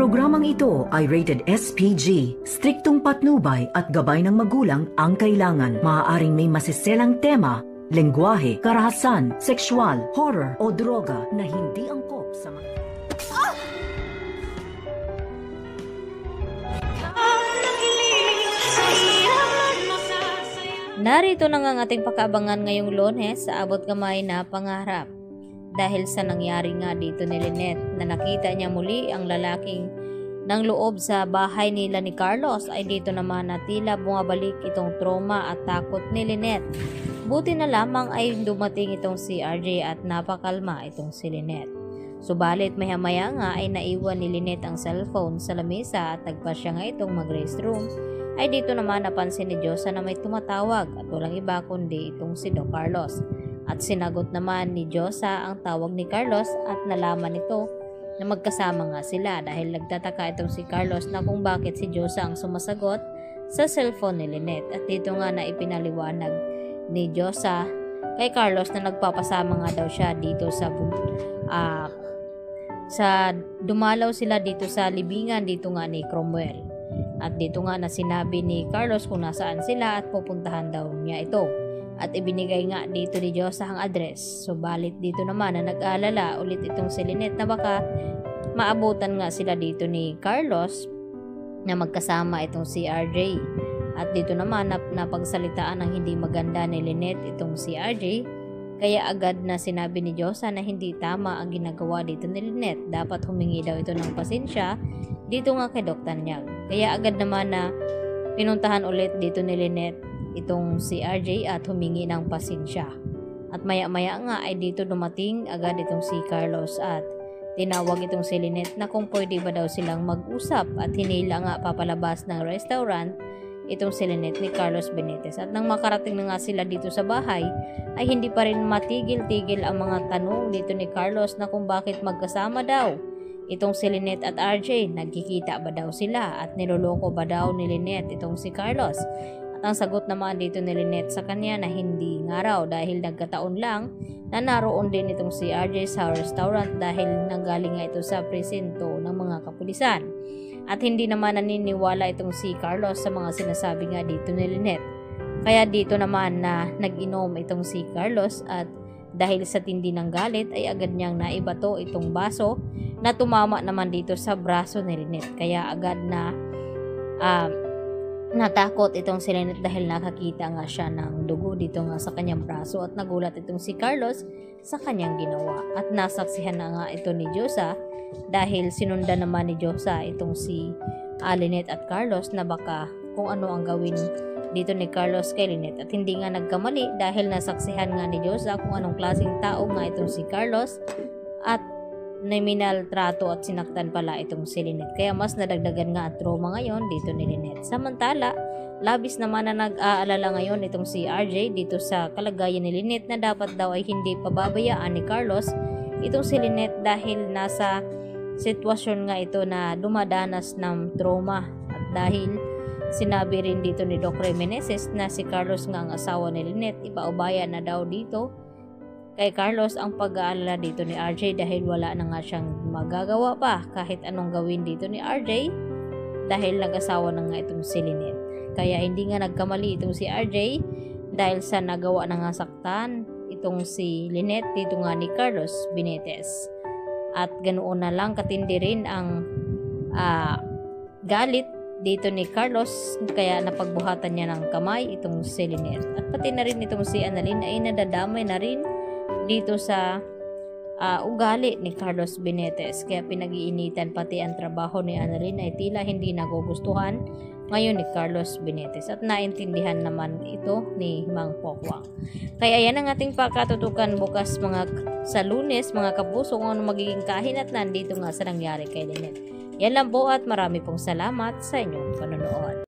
programang ito ay rated SPG. Striktong patnubay at gabay ng magulang ang kailangan. Maaaring may masiselang tema, lengguwahe, karahasan, sexual, horror o droga na hindi angkop sa mga... Narito na nga ang ating pakaabangan ngayong Lunes sa abot kamay na pangarap. Dahil sa nangyari nga dito ni Lynette na nakita niya muli ang lalaking ng loob sa bahay nila ni Carlos, ay dito naman na tila bumabalik itong trauma at takot ni Lynette. Buti na lamang ay dumating itong si RJ at napakalma itong si Lynette. Subalit maya-maya nga ay naiwan ni Lynette ang cellphone sa lamesa at nagpa siya nga itong mag-restroom. Ay dito naman napansin ni Diyosa na may tumatawag at walang iba kundi itong si Doc Carlos. At sinagot naman ni Diyosa ang tawag ni Carlos at nalaman nito na magkasama nga sila dahil nagtataka itong si Carlos na kung bakit si Diyosa ang sumasagot sa cellphone ni Lynette. At dito nga na ipinaliwanag ni Diyosa kay Carlos na nagpapasama nga daw siya dito sa dumalaw sila dito sa libingan dito nga ni Cromwell. At dito nga na sinabi ni Carlos kung nasaan sila at pupuntahan daw niya ito. At ibinigay nga dito ni Diyosa ang address. Subalit dito naman na nag-aalala ulit itong si Lynette na baka maabutan nga sila dito ni Carlos na magkasama itong si RJ. At dito naman napagsalitaan ng hindi maganda ni Lynette itong si RJ. Kaya agad na sinabi ni Diyosa na hindi tama ang ginagawa dito ni Lynette. Dapat humingi daw ito ng pasensya dito nga kay Dr. Nyang. Kaya agad naman na pinuntahan ulit dito ni Lynette itong si RJ at humingi ng pasensya. At maya-maya nga ay dito dumating agad itong si Carlos at tinawag itong si Lynette na kung pwede ba daw silang mag-usap at hinila nga papalabas ng restaurant itong si Lynette ni Carlos Benitez. At nang makarating na nga sila dito sa bahay ay hindi pa rin matigil-tigil ang mga tanong dito ni Carlos na kung bakit magkasama daw itong si Lynette at RJ. Nagkikita ba daw sila at niloloko ba daw ni Lynette itong si Carlos? At ang sagot naman dito ni Lynette sa kanya na hindi nga raw dahil nagkataon lang na naroon din itong si RJ sa restaurant dahil nanggaling nga ito sa presinto ng mga kapulisan. At hindi naman naniniwala itong si Carlos sa mga sinasabi nga dito ni Lynette. Kaya dito naman na nag-inom itong si Carlos at dahil sa tindi ng galit ay agad niyang naibato itong baso na tumama naman dito sa braso ni Lynette. Kaya agad na natakot itong si Lynette dahil nakakita nga siya ng dugo dito nga sa kanyang braso at nagulat itong si Carlos sa kanyang ginawa. At nasaksihan na nga ito ni Diyosa dahil sinundan naman ni Diyosa itong si Lynette at Carlos na baka kung ano ang gawin dito ni Carlos kay Lynette. At hindi nga nagkamali dahil nasaksihan nga ni Diyosa kung anong klaseng tao nga itong si Carlos at nominal trato at sinaktan pala itong si Lynette. Kaya mas nadagdagan nga ang trauma ngayon dito ni Lynette. Samantala, labis naman na nag-aalala ngayon itong si RJ dito sa kalagayan ni Lynette na dapat daw ay hindi pababayaan ni Carlos itong si Lynette dahil nasa sitwasyon nga ito na dumadanas ng trauma. At dahil sinabi rin dito ni Doc Meneses na si Carlos nga ang asawa ni Lynette, ipaubaya na daw dito kay Carlos ang pag-aalala dito ni RJ dahil wala na nga siyang magagawa pa kahit anong gawin dito ni RJ dahil nag-asawa na nga itong si Lynette. Kaya hindi nga nagkamali itong si RJ dahil sa nagawa na nga saktan itong si Lynette dito nga ni Carlos Benitez. At ganoon na lang katindi rin ang galit dito ni Carlos kaya napagbuhatan niya ng kamay itong si Lynette. At pati na rin itong si Annalyn ay nadadamay na rin dito sa ugali ni Carlos Benitez. Kaya pinag-iinitan pati ang trabaho ni Annalyn ay tila hindi nagugustuhan ngayon ni Carlos Benitez. At naintindihan naman ito ni Mang Pokwang. Kaya yan ang ating pakatutukan bukas sa Lunes mga kapuso kung ano magiging kahinatnan dito nga sa nangyari kay Lynette. Yan lang po at marami pong salamat sa inyong panonood.